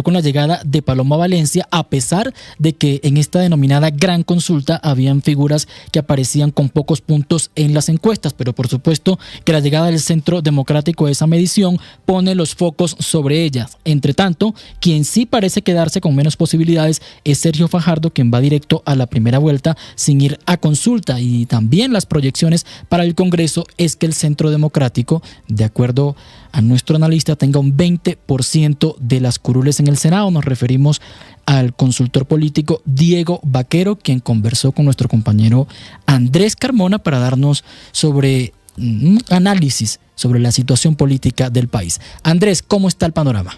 con la llegada de Paloma Valencia, a pesar de que en esta denominada gran consulta habían figuras que aparecían con pocos puntos en las encuestas, pero por supuesto que la llegada del Centro Democrático a esa medición pone los focos sobre ellas. Entre tanto, quien sí parece quedarse con menos posibilidades es Sergio Fajardo, quien va directo a la primera vuelta sin ir a consulta, y también las proyecciones para el Congreso es que el Centro Democrático, de acuerdo a nuestro analista, tenga un 20% de las curules en el Senado. Nos referimos al consultor político Diego Vaquero, quien conversó con nuestro compañero Andrés Carmona para darnos sobre un análisis sobre la situación política del país. Andrés, ¿cómo está el panorama?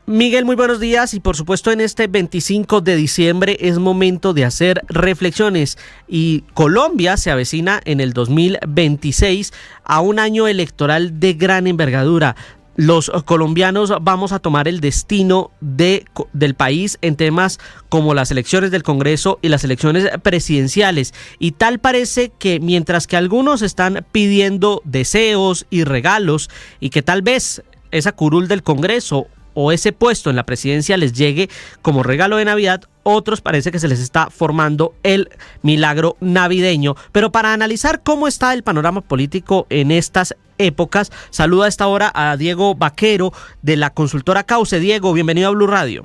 Miguel, muy buenos días, y por supuesto en este 25 de diciembre es momento de hacer reflexiones, y Colombia se avecina en el 2026 a un año electoral de gran envergadura. Los colombianos vamos a tomar el destino del país en temas como las elecciones del Congreso y las elecciones presidenciales, y tal parece que mientras que algunos están pidiendo deseos y regalos y que tal vez esa curul del Congreso o ese puesto en la presidencia les llegue como regalo de Navidad, otros parece que se les está formando el milagro navideño. Pero para analizar cómo está el panorama político en estas épocas, saluda a esta hora a Diego Vaquero de la consultora Cauce. Diego, bienvenido a Blue Radio.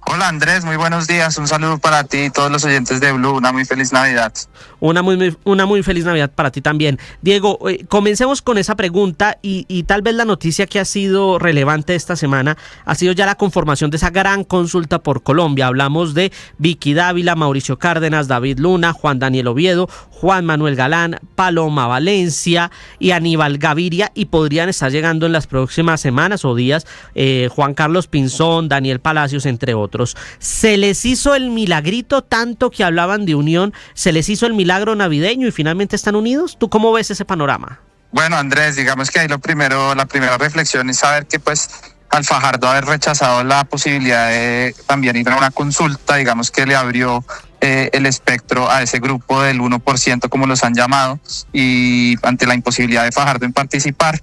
Hola Andrés, muy buenos días, un saludo para ti y todos los oyentes de Blue, una muy feliz Navidad. Una muy feliz Navidad para ti también. Diego, comencemos con esa pregunta y tal vez la noticia que ha sido relevante esta semana ha sido ya la conformación de esa gran consulta por Colombia. Hablamos de Vicky Dávila, Mauricio Cárdenas, David Luna, Juan Daniel Oviedo, Juan Manuel Galán, Paloma Valencia y Aníbal Gaviria, y podrían estar llegando en las próximas semanas o días Juan Carlos Pinzón, Daniel Palacios, entre otros. Se les hizo el milagrito, tanto que hablaban de unión, se les hizo el milagro navideño y finalmente están unidos. ¿Tú cómo ves ese panorama? Bueno Andrés, digamos que ahí la primera reflexión es saber que pues al Fajardo haber rechazado la posibilidad de también ir a una consulta, digamos que le abrió el espectro a ese grupo del 1%, como los han llamado, y ante la imposibilidad de Fajardo en participar,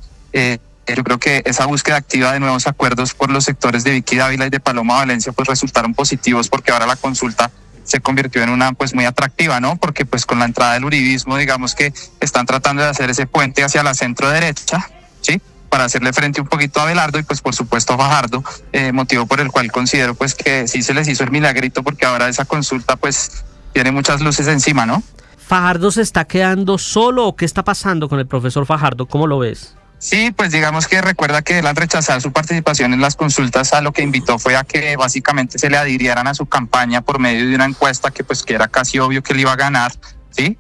yo creo que esa búsqueda activa de nuevos acuerdos por los sectores de Vicky Dávila y de Paloma Valencia pues resultaron positivos, porque ahora la consulta se convirtió en una pues muy atractiva, ¿no? Porque pues con la entrada del uribismo, digamos que están tratando de hacer ese puente hacia la centro derecha, ¿sí?, para hacerle frente un poquito a Abelardo y pues por supuesto a Fajardo, motivo por el cual considero pues que sí se les hizo el milagrito, porque ahora esa consulta pues tiene muchas luces encima, ¿no? ¿Fajardo se está quedando solo o qué está pasando con el profesor Fajardo? ¿Cómo lo ves? Sí, pues digamos que recuerda que él al rechazar su participación en las consultas, a lo que invitó fue a que básicamente se le adhirieran a su campaña por medio de una encuesta que pues que era casi obvio que él iba a ganar, ¿sí?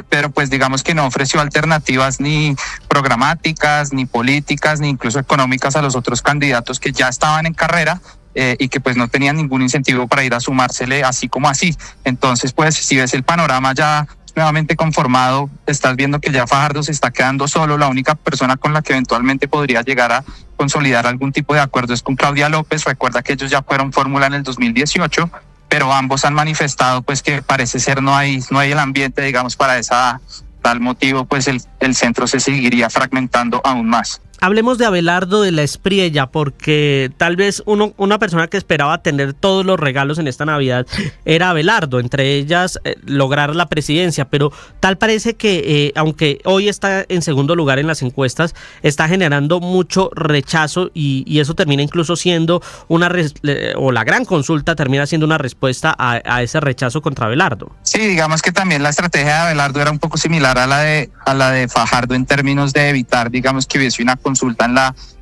Pero pues digamos que no ofreció alternativas ni programáticas, ni políticas, ni incluso económicas a los otros candidatos que ya estaban en carrera, y que pues no tenían ningún incentivo para ir a sumársele así como así. Entonces pues si ves el panorama ya nuevamente conformado, estás viendo que ya Fajardo se está quedando solo. La única persona con la que eventualmente podría llegar a consolidar algún tipo de acuerdo es con Claudia López. Recuerda que ellos ya fueron fórmula en el 2018, pero ambos han manifestado pues que parece ser no hay el ambiente, digamos, para esa tal motivo, pues el centro se seguiría fragmentando aún más. Hablemos de Abelardo de la Espriella, porque tal vez una persona que esperaba tener todos los regalos en esta Navidad era Abelardo, entre ellas lograr la presidencia, pero tal parece que aunque hoy está en segundo lugar en las encuestas, está generando mucho rechazo y eso termina incluso siendo o la gran consulta termina siendo una respuesta a ese rechazo contra Abelardo. Sí, digamos que también la estrategia de Abelardo era un poco similar a la de Fajardo en términos de evitar, digamos, que hubiese una consulta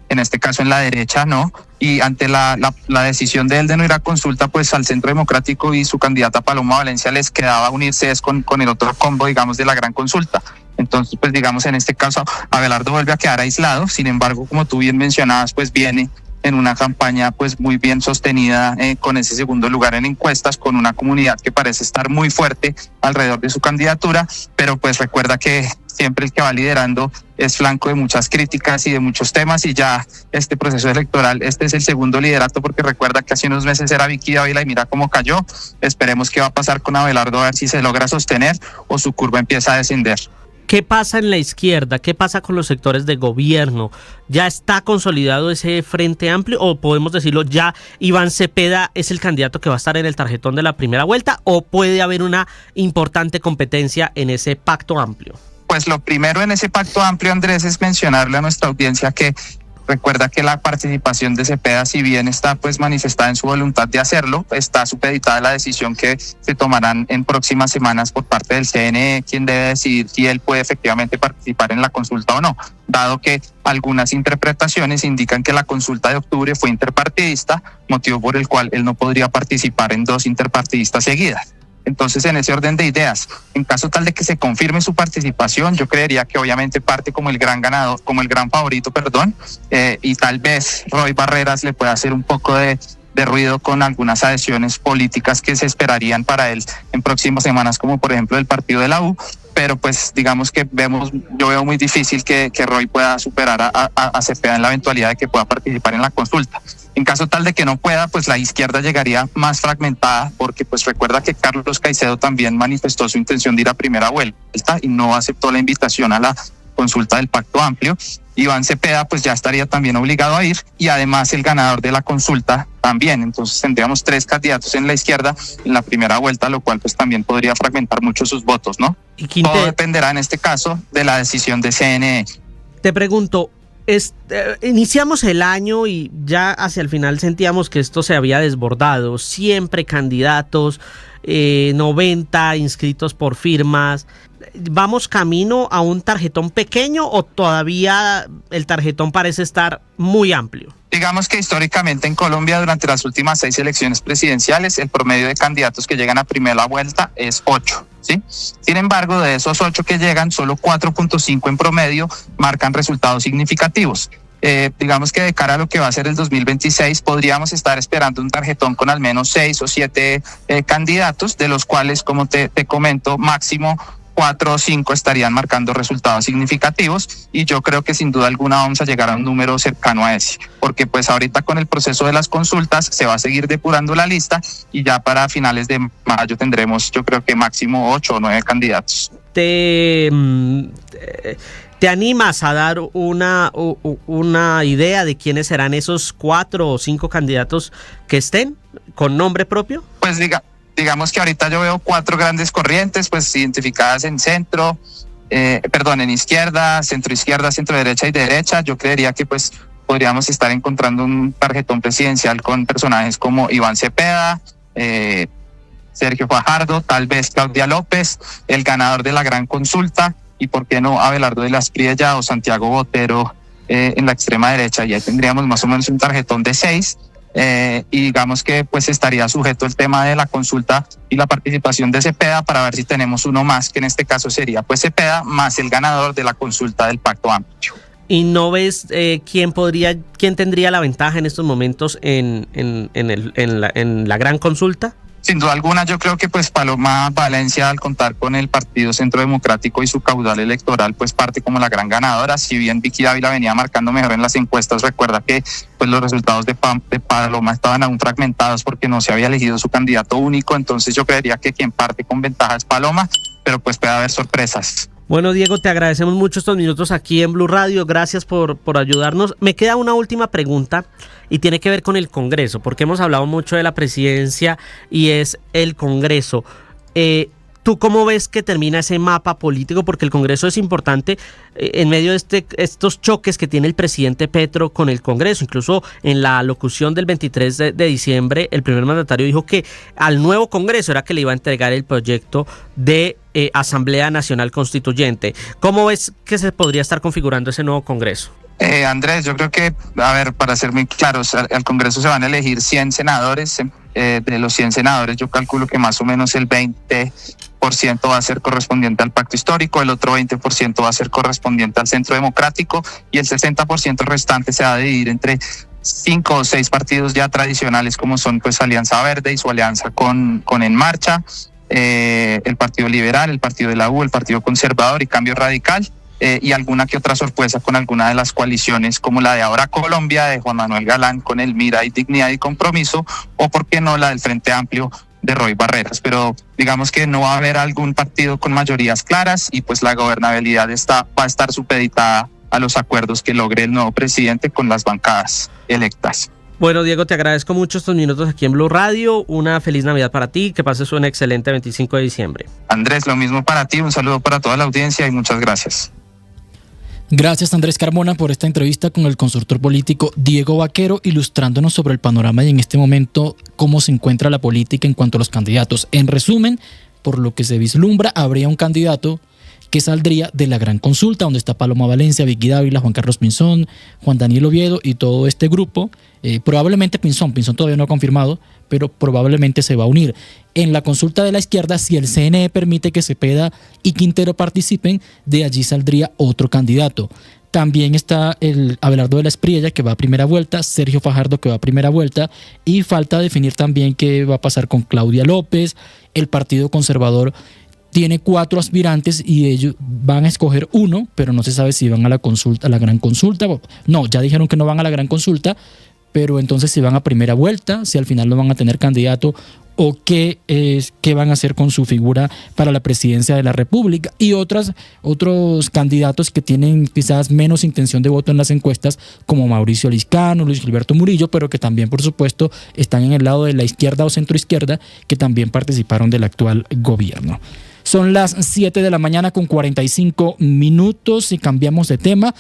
en este caso en la derecha, ¿no? Y ante la decisión de él de no ir a consulta, pues al Centro Democrático y su candidata Paloma Valencia les quedaba unirse con el otro combo, digamos, de la gran consulta. Entonces, pues digamos, en este caso Abelardo vuelve a quedar aislado. Sin embargo, como tú bien mencionabas, pues viene en una campaña pues muy bien sostenida, con ese segundo lugar en encuestas, con una comunidad que parece estar muy fuerte alrededor de su candidatura, pero pues recuerda que siempre el que va liderando es flanco de muchas críticas y de muchos temas, y ya este proceso electoral, este es el segundo liderato, porque recuerda que hace unos meses era Vicky Dávila y mira cómo cayó. Esperemos qué va a pasar con Abelardo, a ver si se logra sostener o su curva empieza a descender. ¿Qué pasa en la izquierda? ¿Qué pasa con los sectores de gobierno? ¿Ya está consolidado ese Frente Amplio o podemos decirlo ya Iván Cepeda es el candidato que va a estar en el tarjetón de la primera vuelta o puede haber una importante competencia en ese pacto amplio? Pues lo primero en ese pacto amplio, Andrés, es mencionarle a nuestra audiencia que recuerda que la participación de Cepeda, si bien está pues manifestada en su voluntad de hacerlo, está supeditada a la decisión que se tomarán en próximas semanas por parte del CNE, quien debe decidir si él puede efectivamente participar en la consulta o no, dado que algunas interpretaciones indican que la consulta de octubre fue interpartidista, motivo por el cual él no podría participar en 2 interpartidistas seguidas. Entonces, en ese orden de ideas, en caso tal de que se confirme su participación, yo creería que obviamente parte como el gran ganador, como el gran favorito, y tal vez Roy Barreras le pueda hacer un poco de ruido con algunas adhesiones políticas que se esperarían para él en próximas semanas, como por ejemplo el partido de la U, pero pues digamos que yo veo muy difícil que Roy pueda superar a Cepeda en la eventualidad de que pueda participar en la consulta. En caso tal de que no pueda, pues la izquierda llegaría más fragmentada, porque pues recuerda que Carlos Caicedo también manifestó su intención de ir a primera vuelta y no aceptó la invitación a la consulta del Pacto Amplio. Iván Cepeda pues ya estaría también obligado a ir y además el ganador de la consulta también. Entonces tendríamos 3 candidatos en la izquierda en la primera vuelta, lo cual pues también podría fragmentar mucho sus votos, ¿no? Todo dependerá en este caso de la decisión de CNE. Te pregunto, iniciamos el año y ya hacia el final sentíamos que esto se había desbordado, siempre candidatos, 90 inscritos por firmas. ¿Vamos camino a un tarjetón pequeño o todavía el tarjetón parece estar muy amplio? Digamos que históricamente en Colombia durante las últimas 6 elecciones presidenciales el promedio de candidatos que llegan a primera vuelta es 8, ¿sí? Sin embargo, de esos 8 que llegan, solo 4.5 en promedio marcan resultados significativos. Digamos que de cara a lo que va a ser el 2026 podríamos estar esperando un tarjetón con al menos 6 o 7 candidatos, de los cuales, como te comento, máximo 4 o 5 estarían marcando resultados significativos y yo creo que sin duda alguna vamos a llegar a un número cercano a ese, porque pues ahorita con el proceso de las consultas se va a seguir depurando la lista y ya para finales de mayo tendremos yo creo que máximo 8 o 9 candidatos. ¿Te animas a dar una idea de quiénes serán esos 4 o 5 candidatos que estén con nombre propio? Pues digamos que ahorita yo veo 4 grandes corrientes, pues identificadas en en izquierda, centro derecha y derecha. Yo creería que pues podríamos estar encontrando un tarjetón presidencial con personajes como Iván Cepeda, Sergio Fajardo, tal vez Claudia López, el ganador de la gran consulta y por qué no Abelardo de la Espriella o Santiago Botero en la extrema derecha. Y ahí tendríamos más o menos un tarjetón de 6. Y digamos que pues estaría sujeto el tema de la consulta y la participación de Cepeda para ver si tenemos uno más, que en este caso sería pues Cepeda más el ganador de la consulta del Pacto Amplio. ¿Y no ves quién tendría la ventaja en estos momentos en la gran consulta? Sin duda alguna, yo creo que pues Paloma Valencia, al contar con el Partido Centro Democrático y su caudal electoral, pues parte como la gran ganadora. Si bien Vicky Dávila venía marcando mejor en las encuestas, recuerda que pues los resultados de Paloma estaban aún fragmentados porque no se había elegido su candidato único. Entonces yo creería que quien parte con ventaja es Paloma, pero pues puede haber sorpresas. Bueno, Diego, te agradecemos mucho estos minutos aquí en Blue Radio. Gracias por ayudarnos. Me queda una última pregunta y tiene que ver con el Congreso, porque hemos hablado mucho de la presidencia y es el Congreso. ¿Tú cómo ves que termina ese mapa político? Porque el Congreso es importante en medio de estos choques que tiene el presidente Petro con el Congreso. Incluso en la locución del 23 de diciembre, el primer mandatario dijo que al nuevo Congreso era que le iba a entregar el proyecto de Asamblea Nacional Constituyente. ¿Cómo ves que se podría estar configurando ese nuevo Congreso? Andrés, yo creo que, para ser muy claros, al Congreso se van a elegir 100 senadores. De los 100 senadores, yo calculo que más o menos el 20% va a ser correspondiente al pacto histórico, el otro 20% va a ser correspondiente al Centro Democrático y el 60% restante se va a dividir entre 5 o 6 partidos ya tradicionales como son pues Alianza Verde y su alianza con En Marcha, el Partido Liberal, el Partido de la U, el Partido Conservador y Cambio Radical. Y alguna que otra sorpresa con alguna de las coaliciones como la de Ahora Colombia de Juan Manuel Galán con el Mira y Dignidad y Compromiso, o por qué no la del Frente Amplio de Roy Barreras, pero digamos que no va a haber algún partido con mayorías claras y pues la gobernabilidad va a estar supeditada a los acuerdos que logre el nuevo presidente con las bancadas electas. Bueno, Diego, te agradezco mucho estos minutos aquí en Blue Radio. Una feliz Navidad para ti, que pases un excelente 25 de diciembre. Andrés, lo mismo para ti, un saludo para toda la audiencia y muchas gracias. Gracias, Andrés Carmona, por esta entrevista con el consultor político Diego Vaquero, ilustrándonos sobre el panorama y en este momento cómo se encuentra la política en cuanto a los candidatos. En resumen, por lo que se vislumbra, habría un candidato que saldría de la gran consulta, donde está Paloma Valencia, Vicky Dávila, Juan Carlos Pinzón, Juan Daniel Oviedo y todo este grupo. Probablemente Pinzón todavía no ha confirmado, pero probablemente se va a unir. En la consulta de la izquierda, si el CNE permite que Cepeda y Quintero participen, de allí saldría otro candidato. También está el Abelardo de la Espriella, que va a primera vuelta, Sergio Fajardo, que va a primera vuelta, y falta definir también qué va a pasar con Claudia López. El Partido Conservador tiene 4 aspirantes y ellos van a escoger uno, pero no se sabe si van a la consulta, a la gran consulta. No, ya dijeron que no van a la gran consulta, pero entonces si van a primera vuelta, si al final no van a tener candidato o qué van a hacer con su figura para la presidencia de la República, y otros candidatos que tienen quizás menos intención de voto en las encuestas, como Mauricio Liscano, Luis Gilberto Murillo, pero que también por supuesto están en el lado de la izquierda o centroizquierda, que también participaron del actual gobierno. Son las 7 de la mañana con 45 minutos y cambiamos de tema.